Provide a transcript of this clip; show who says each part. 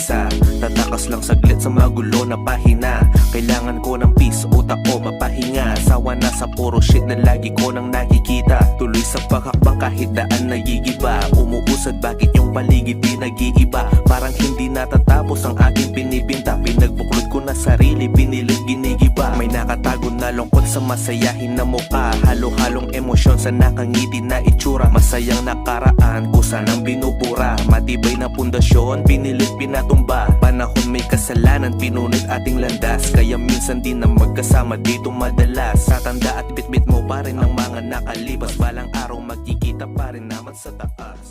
Speaker 1: mag-isa. Tatakas lang saglit sa magulo na pahina. Kailangan ko ng peace, utak ko mapahinga. Sawa na sa puro shit na lagi ko nang nakikita. Tuloy sa paghakbang kahit daan nagigiba. Umuusad bakit yung paligid di nag-iiba. Parang hindi natatapos ang aking pinipinta. Pinagbuklod ko na sarili, pinilit ginigiba. May nakatago na lungkot sa masayahin na mukha. Halo-halong emosyon sa nakangiti na itsura. Masayang nakaraan, kusa ng binubura. Matibay na pundasyon, pinilit pinatumba. Panahon may kasalanan, pinunit ating landas. Kaya minsan din na magkasama dito madalas. Tatanda at bitbit mo pa rin ang mga nakalipas. Balang araw magkikita pa rin naman sa taas.